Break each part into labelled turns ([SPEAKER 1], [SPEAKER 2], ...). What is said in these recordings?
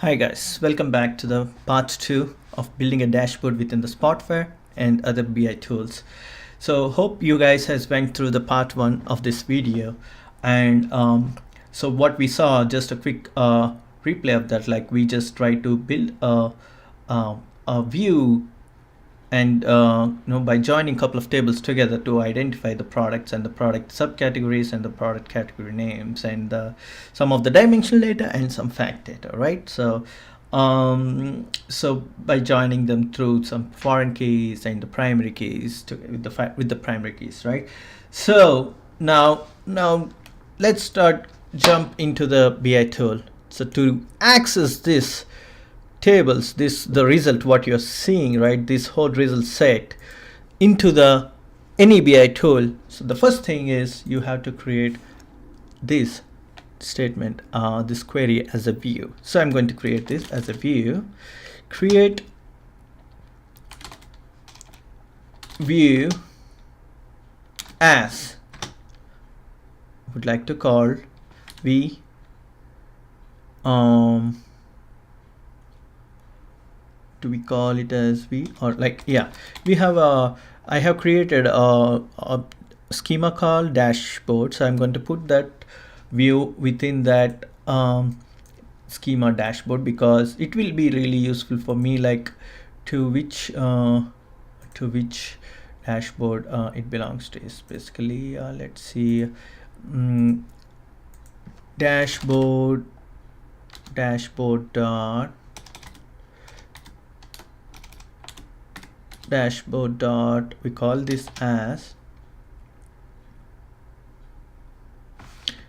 [SPEAKER 1] Hi guys, welcome back to the part 2 of building a dashboard within the Spotfire and other BI tools. So hope you guys has went through the part 1 of this video, and so what we saw, just a quick replay of that, like we just try to build a view, and by joining a couple of tables together to identify the products and the product subcategories and the product category names and some of the dimensional data and some fact data, right? So by joining them through some foreign keys and the primary keys with the primary keys, right? So now let's jump into the BI tool. So to access this tables, the result what you're seeing, right, this whole result set into the any BI tool. So the first thing is you have to create this statement, this query as a view. So I'm going to create this as a view. Create view as, would like to call v do we call it as v, or like, yeah, we have I have created a schema called dashboard, so I'm going to put that view within that schema dashboard, because it will be really useful for me, like to which dashboard it belongs to is basically let's see, dashboard dot we call this as,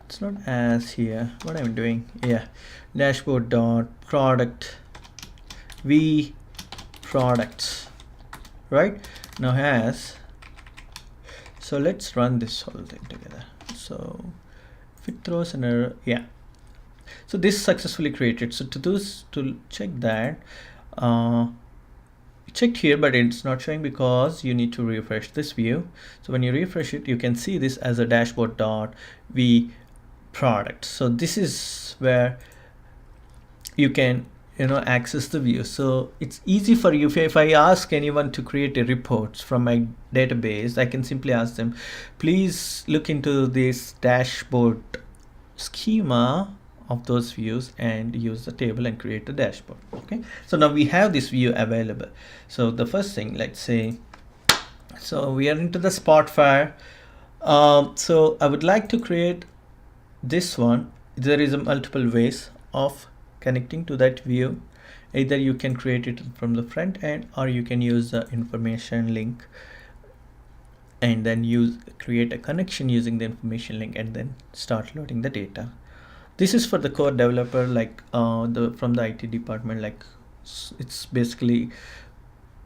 [SPEAKER 1] it's not as here, what I'm doing, yeah, dashboard dot product v products, right? Now has, so let's run this whole thing together. So if it throws an error, yeah, so this successfully created. So to check that, checked here, but it's not showing because you need to refresh this view. So when you refresh it, you can see this as a dashboard dot v product. So this is where you can access the view. So it's easy for you. If I ask anyone to create a report from my database, I can simply ask them, please look into this dashboard schema of those views and use the table and create a dashboard. Okay, so now we have this view available. So the first thing, let's say, so we are into the Spotfire. So I would like to create this one. There is a multiple ways of connecting to that view. Either you can create it from the front end, or you can use the information link and then create a connection using the information link and then start loading the data. This is for the core developer, like from the IT department, like it's basically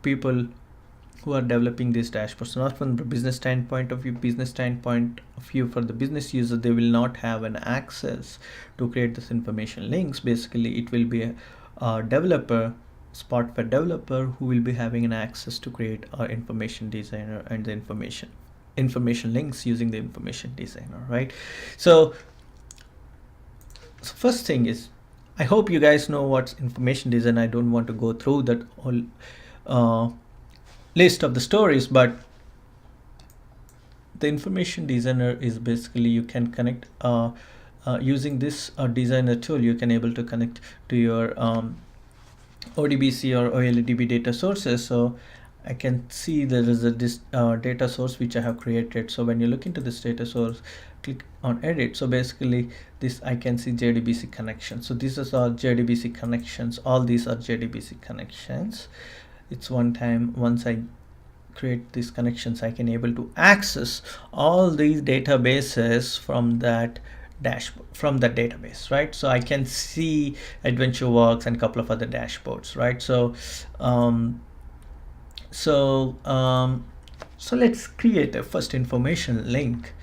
[SPEAKER 1] people who are developing these dashboards. Not from the business standpoint of view. For the business user, they will not have an access to create this information links. Basically, it will be a developer, Spotfire developer, who will be having an access to create our information designer and the information links using the information designer, right? So first thing is, I hope you guys know what's information design. I don't want to go through that whole list of the stories, but the information designer is basically, you can connect using this designer tool, you can able to connect to your ODBC or OLEDB data sources. So I can see there is this data source which I have created. So when you look into this data source, click on edit. So basically this, I can see JDBC connections. So these are all JDBC connections. All these are JDBC connections. It's one time, once I create these connections, I can able to access all these databases from that dashboard, from that database, right? So I can see AdventureWorks and a couple of other dashboards, right? So so let's create a first information link.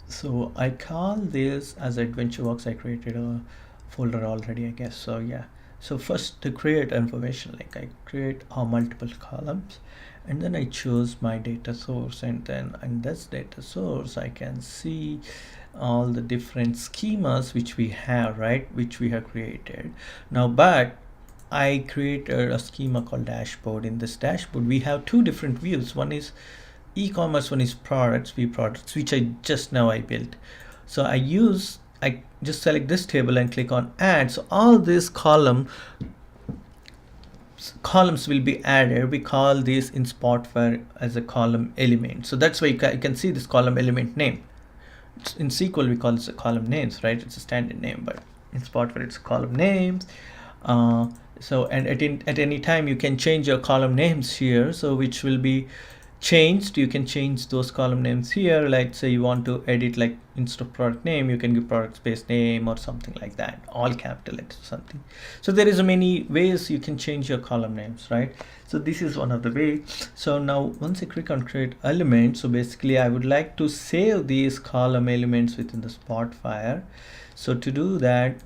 [SPEAKER 1] So I call this as AdventureWorks. I created a folder already, I guess. So yeah, so first, to create information link, I create multiple columns, and then I choose my data source, and then in this data source I can see all the different schemas which we have, right, which we have created now. But I created a schema called dashboard. In this dashboard we have two different views. One is e-commerce, one is products, view products, which I built. So I just select this table and click on add. So all these columns will be added. We call this in Spotfire as a column element. So that's why you can see this column element name. In SQL we call this a column names, right? It's a standard name, but in Spotfire it's column names. So and at any time you can change your column names here, so which will be changed. You can change those column names here. Like say you want to edit, like instead of product name you can give product space name or something like that, all capital letters something. So there is many ways you can change your column names, right? So this is one of the way. So now once I click on create element, so basically I would like to save these column elements within the Spotfire. So to do that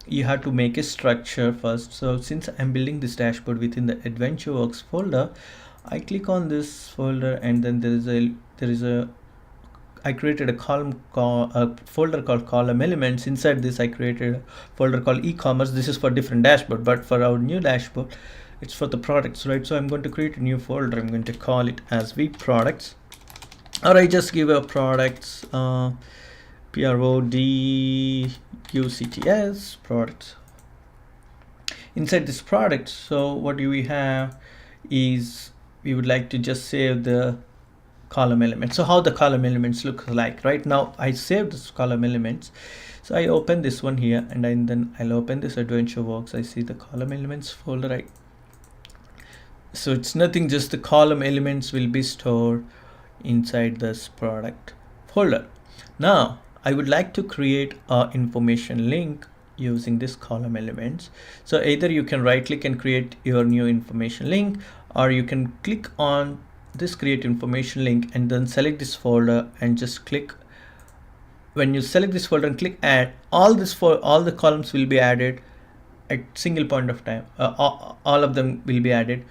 [SPEAKER 1] you have to make a structure first. So since I'm building this dashboard within the AdventureWorks folder, I click on this folder, and then I created a folder called column elements. Inside this I created a folder called e-commerce. This is for different dashboard, but for our new dashboard it's for the products, right? So I'm going to create a new folder. I'm going to call it as v products, or I just give a products PRODUCTS products. Inside this product, so what do we have is we would like to just save the column elements. So how the column elements look like, right? Now I saved this column elements. So I open this one here, and then I'll open this AdventureWorks. I see the column elements folder. So it's nothing, just the column elements will be stored inside this product folder. Now I would like to create a information link using this column elements. So either you can right click and create your new information link, or you can click on this create information link and then select this folder and just click. When you select this folder and click add, all the columns will be added at single point of time. All of them will be added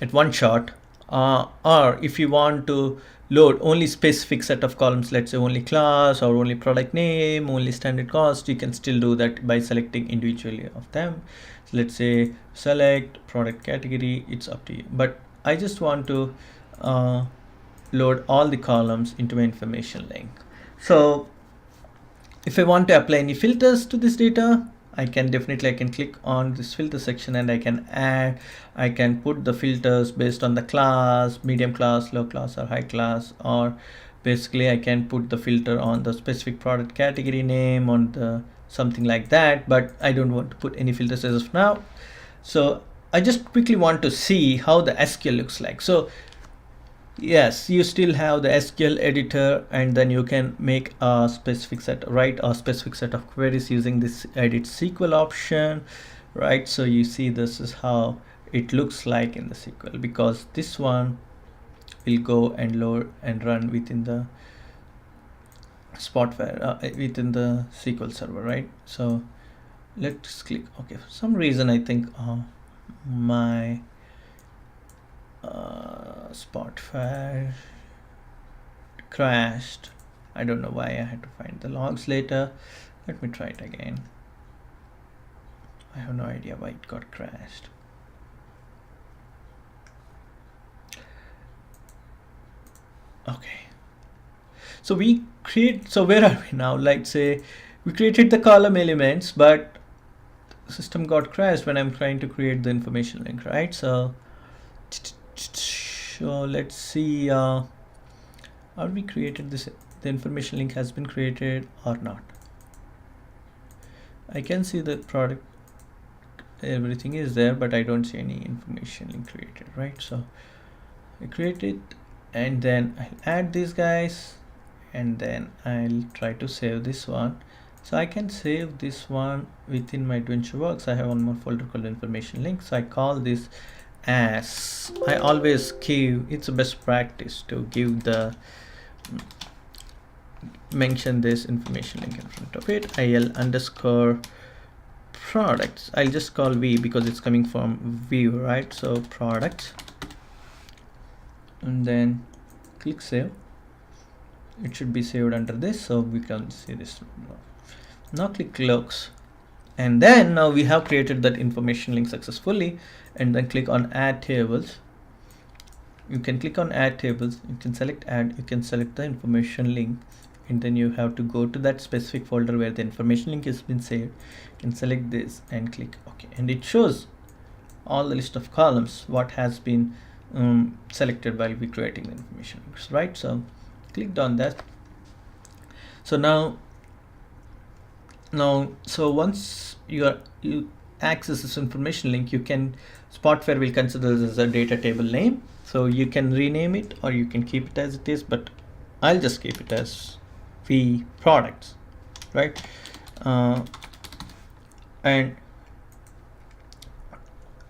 [SPEAKER 1] at one shot. Or if you want to load only specific set of columns, let's say only class or only product name, only standard cost, you can still do that by selecting individually of them. So let's say select product category, it's up to you, but I just want to load all the columns into my information link. So if I want to apply any filters to this data, I can click on this filter section and I can put the filters based on the class, medium class, low class, or high class, or basically I can put the filter on the specific product category name, on the something like that, but I don't want to put any filters as of now. So I just quickly want to see how the SQL looks like. So yes, you still have the SQL editor, and then you can make a specific set, write a specific set of queries using this edit SQL option, right? So you see this is how it looks like in the SQL, because this one will go and load and run within the Spotfire, within the SQL server, right? So let's click. Okay, for some reason I think my Spotfire crashed. I don't know why. I had to find the logs later. Let me try it again. I have no idea why it got crashed. Okay, so where are we now? Let's say we created the column elements, but the system got crashed when I'm trying to create the information link, right? So let's see, are we created this, the information link has been created or not. I can see the product, everything is there, but I don't see any information link created, right? So I create it, and then I'll add these guys, and then I'll try to save this one. So I can save this one within my AdventureWorks. I have one more folder called information link. So I call this as, I always give, it's a best practice to give the mention this information link in front of it. IL underscore products. I'll just call V because it's coming from view, right? So products, and then click save. it should be saved under this, so we can see this. Now click close, and then now we have created that information link successfully, and then click on add tables. You can click on add tables, you can select add, you can select the information link, and then you have to go to that specific folder where the information link has been saved. You can select this and click OK, and it shows all the list of columns what has been selected while we creating the information links, right? So clicked on that. So now so once you access this information link, you can, Spotfire will consider this as a data table name, so you can rename it or you can keep it as it is, but I'll just keep it as V products, right? And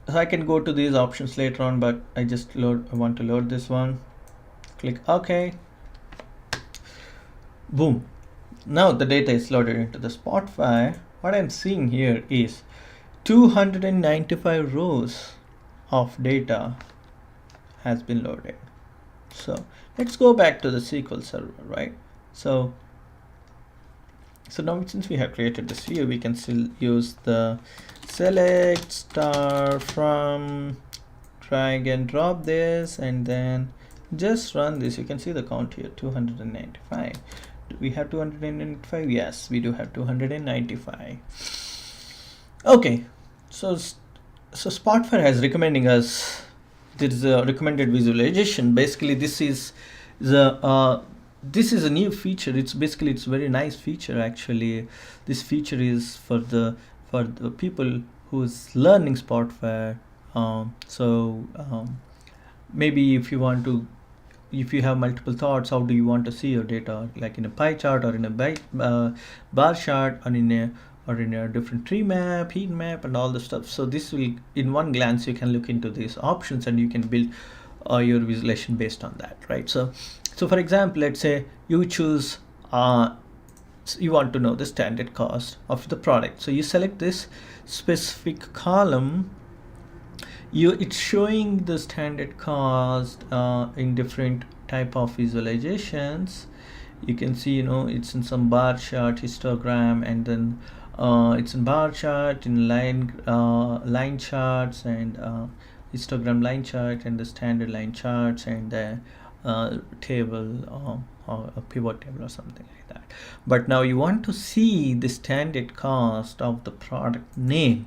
[SPEAKER 1] so I can go to these options later on, but I want to load this one. Click OK. Boom. Now the data is loaded into the Spotfire. What I'm seeing here is 295 rows of data has been loaded. So let's go back to the SQL server, right? So now since we have created this view, we can still use the select star from, drag and drop this, and then just run this. You can see the count here, 295. Do we have 295? Yes, we do have 295. Okay, so Spotfire has recommending us, there is a recommended visualization. Basically this is a new feature. It's very nice feature actually. This feature is for the people who's learning Spotfire. Maybe if you have multiple thoughts, how do you want to see your data, like in a pie chart or in a bar chart or in a different tree map, heat map, and all the stuff. So this will, in one glance, you can look into these options and you can build your visualization based on that, right? So for example, let's say you choose you want to know the standard cost of the product. So you select this specific column. It's showing the standard cost in different type of visualizations. You can see, it's in some bar chart, histogram, and then it's in bar chart, in line charts, and histogram line chart, and the standard line charts, and the table or a pivot table or something like that. But now you want to see the standard cost of the product name,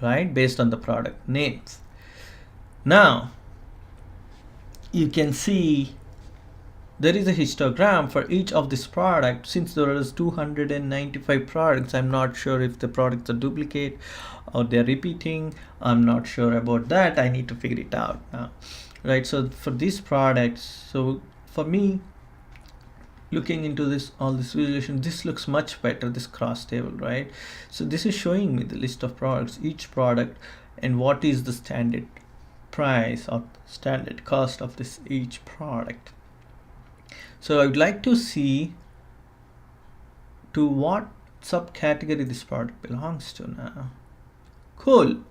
[SPEAKER 1] right, based on the product names. Now you can see there is a histogram for each of this product. Since there is 295 products, I'm not sure if the products are duplicate or they're repeating. I'm not sure about that. I need to figure it out now, right? So for these products, so for me, looking into all this visualization, this looks much better, this cross table, right? So this is showing me the list of products, each product, and what is the standard price or standard cost of this each product. So I would like to see to what subcategory this product belongs to now. Cool.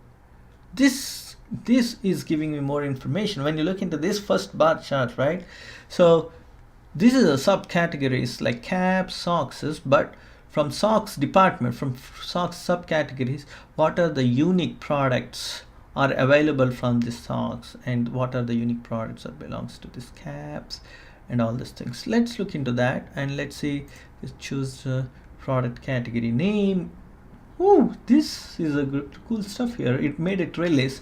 [SPEAKER 1] This is giving me more information when you look into this first bar chart, right? So this is a subcategories like caps, socks, but from socks department, from socks subcategories, what are the unique products are available from this socks, and what are the unique products that belongs to this caps, and all these things. Let's look into that, and let's see, let's choose product category name. Oh, this is a good, cool stuff here. It made a trellis.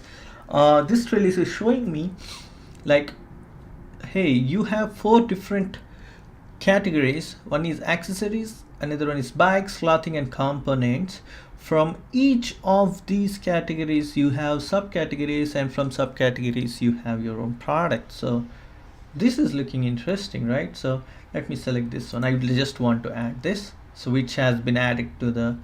[SPEAKER 1] This trellis is showing me like, hey, you have 4 different categories. One is accessories, another one is bikes, clothing, and components. From each of these categories you have subcategories, and from subcategories you have your own product. So this is looking interesting, right? So let me select this one. I just want to add this, so which has been added to the,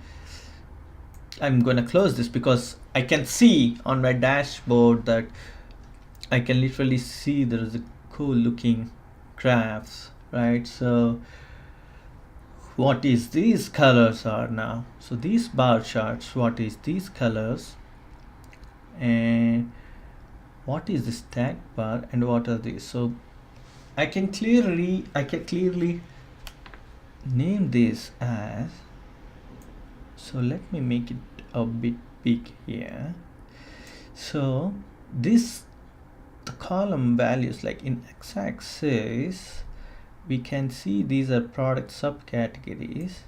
[SPEAKER 1] I'm gonna close this because I can see on my dashboard that I can literally see there is a cool looking graphs, right? So what is these colors are now? So these bar charts, what is these colors, and what is this tag bar, and what are these? So I can clearly name this as, so let me make it a bit big here. So this, the column values, like in x-axis we can see these are product subcategories.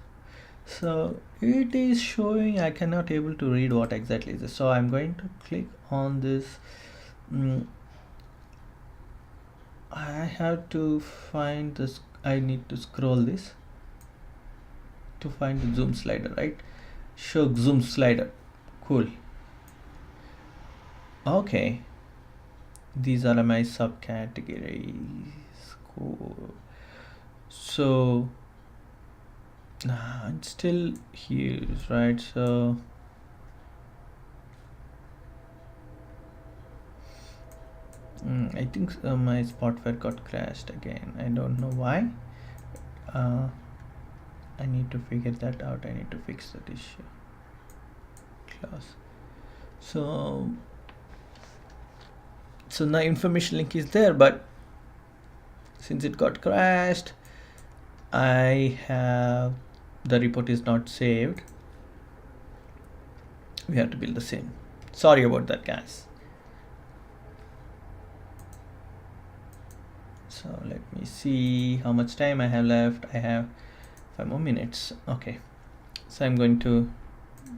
[SPEAKER 1] So it is showing, I cannot able to read what exactly is this. So I'm going to click on this. I have to find this, I need to scroll this to find the zoom slider, right? Show zoom slider. Cool. Okay, these are my subcategories. Cool. So it's still here, right? So I think my Spotfire got crashed again. I don't know why. I need to figure that out. I need to fix that issue. Close. So now information link is there, but since it got crashed, I have, the report is not saved. We have to build the same. Sorry about that, guys. So let me see how much time I have left. I have 5 more minutes. Okay, so I'm going to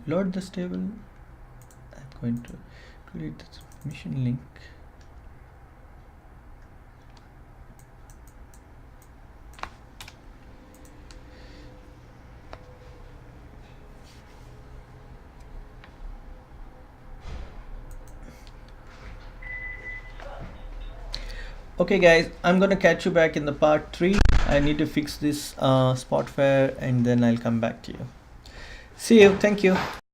[SPEAKER 1] load this table. I'm going to create this mission link. Okay guys, I'm gonna catch you back in the part 3. I need to fix this Spotfire and then I'll come back to you. See you. Thank you.